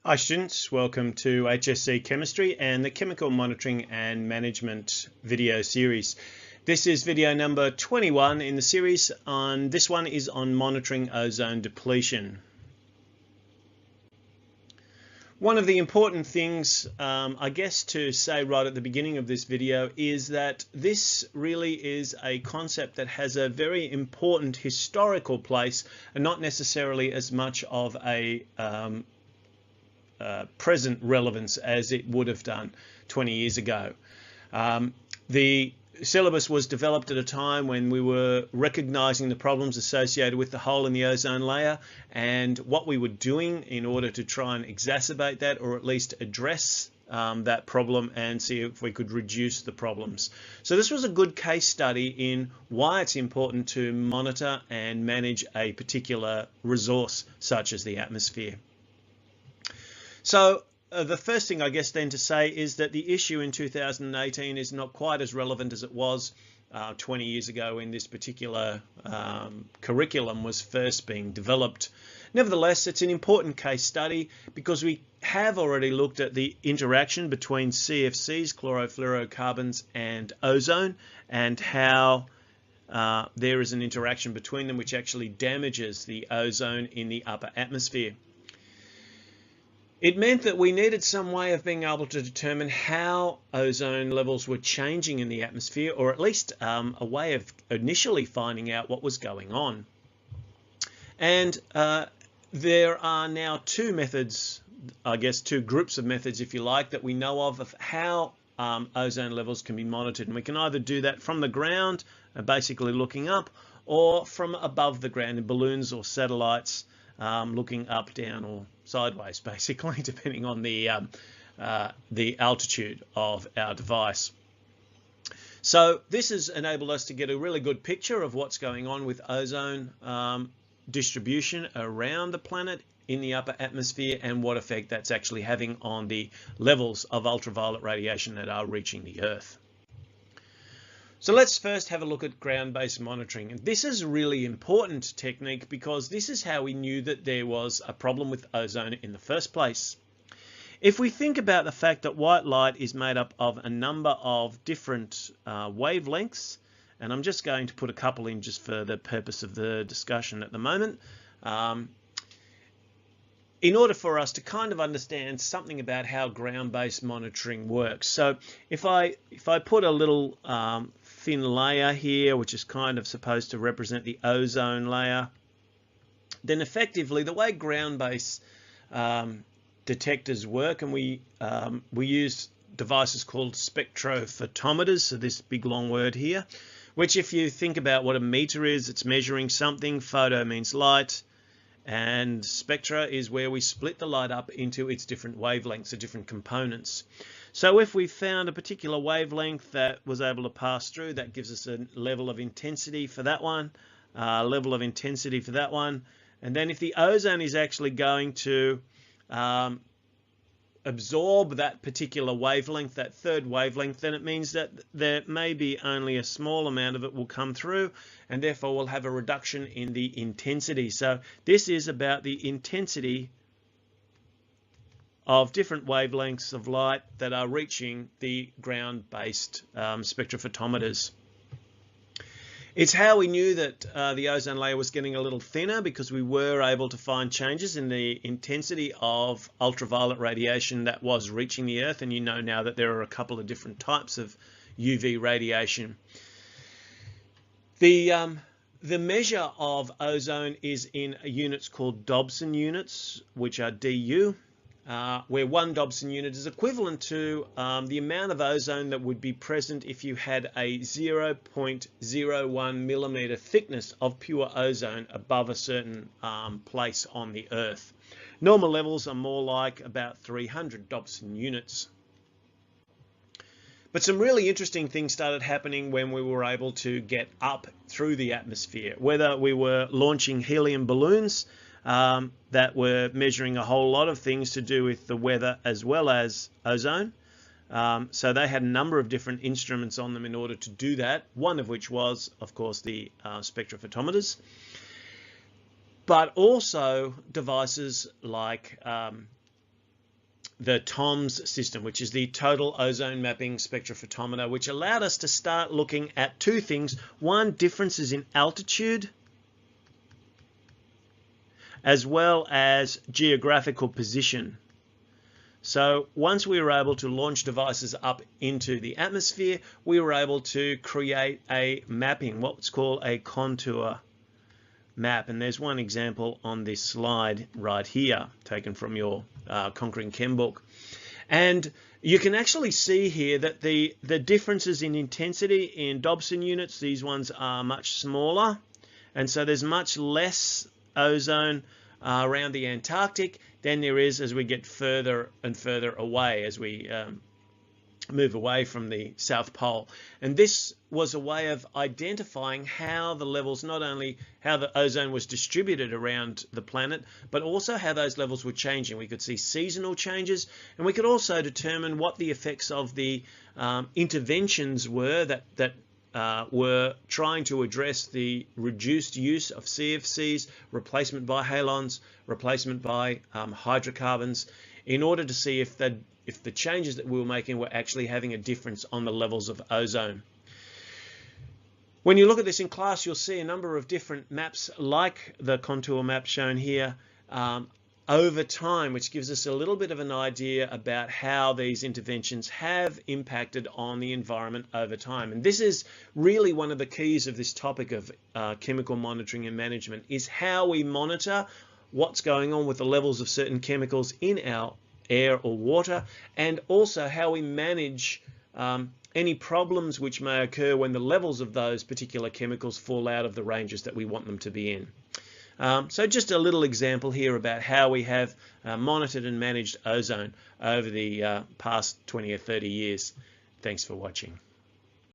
Hi students, welcome to HSC Chemistry and the Chemical Monitoring and Management video series. This is video number 21 in the series. This one is on monitoring ozone depletion. One of the important things, I guess, to say right at the beginning of this video is that this really is a concept that has a very important historical place and not necessarily as much of a present relevance as it would have done 20 years ago. The syllabus was developed at a time when we were recognizing the problems associated with the hole in the ozone layer and what we were doing in order to try and exacerbate that, or at least address that problem and see if we could reduce the problems. So this was a good case study in why it's important to monitor and manage a particular resource such as the atmosphere. So the first thing I guess then to say is that the issue in 2018 is not quite as relevant as it was 20 years ago when this particular curriculum was first being developed. Nevertheless, it's an important case study because we have already looked at the interaction between CFCs, chlorofluorocarbons, and ozone, and how there is an interaction between them which actually damages the ozone in the upper atmosphere. It meant that we needed some way of being able to determine how ozone levels were changing in the atmosphere, or at least a way of initially finding out what was going on. And there are now two methods, I guess two groups of methods, if you like, that we know of how ozone levels can be monitored. And we can either do that from the ground, basically looking up, or from above the ground in balloons or satellites, looking up, down, or sideways, basically, depending on the altitude of our device. So this has enabled us to get a really good picture of what's going on with ozone distribution around the planet in the upper atmosphere and what effect that's actually having on the levels of ultraviolet radiation that are reaching the Earth. So let's first have a look at ground-based monitoring. And this is a really important technique because this is how we knew that there was a problem with ozone in the first place. If we think about the fact that white light is made up of a number of different wavelengths, and I'm just going to put a couple in just for the purpose of the discussion at the moment, in order for us to kind of understand something about how ground-based monitoring works. So if I put a little thin layer here, which is kind of supposed to represent the ozone layer, then effectively the way ground-based detectors work, and we use devices called spectrophotometers, so this big long word here, which if you think about what a meter is, it's measuring something. Photo means light, and spectra is where we split the light up into its different wavelengths or different components. So if we found a particular wavelength that was able to pass through, that gives us a level of intensity for that one, level of intensity for that one. And then if the ozone is actually going to absorb that particular wavelength, that third wavelength, then it means that there may be only a small amount of it will come through, and therefore we'll have a reduction in the intensity. So this is about the intensity of different wavelengths of light that are reaching the ground-based spectrophotometers. It's how we knew that the ozone layer was getting a little thinner, because we were able to find changes in the intensity of ultraviolet radiation that was reaching the Earth, and you know now that there are a couple of different types of UV radiation. The measure of ozone is in units called Dobson units, which are DU, where 1 Dobson unit is equivalent to the amount of ozone that would be present if you had a 0.01 millimeter thickness of pure ozone above a certain place on the Earth. Normal levels are more like about 300 Dobson units. But some really interesting things started happening when we were able to get up through the atmosphere, whether we were launching helium balloons that were measuring a whole lot of things to do with the weather as well as ozone. So they had a number of different instruments on them in order to do that, one of which was, of course, the spectrophotometers. but also devices like the TOMS system, which is the Total Ozone Mapping Spectrophotometer, which allowed us to start looking at two things. One, differences in altitude, as well as geographical position. So once we were able to launch devices up into the atmosphere, we were able to create a mapping, what's called a contour map. And there's one example on this slide right here, taken from your Conquering Chem book. And you can actually see here that the differences in intensity in Dobson units, these ones are much smaller. And so there's much less ozone around the Antarctic than there is as we get further and further away, as we move away from the South Pole. And this was a way of identifying how the levels, not only how the ozone was distributed around the planet, but also how those levels were changing. We could see seasonal changes, and we could also determine what the effects of the interventions were that were trying to address the reduced use of CFCs, replacement by halons, replacement by hydrocarbons, in order to see if the changes that we were making were actually having a difference on the levels of ozone. When you look at this in class, you'll see a number of different maps like the contour map shown here over time, which gives us a little bit of an idea about how these interventions have impacted on the environment over time. And this is really one of the keys of this topic of chemical monitoring and management, is how we monitor what's going on with the levels of certain chemicals in our air or water, and also how we manage any problems which may occur when the levels of those particular chemicals fall out of the ranges that we want them to be in. So just a little example here about how we have monitored and managed ozone over the past 20 or 30 years. Thanks for watching.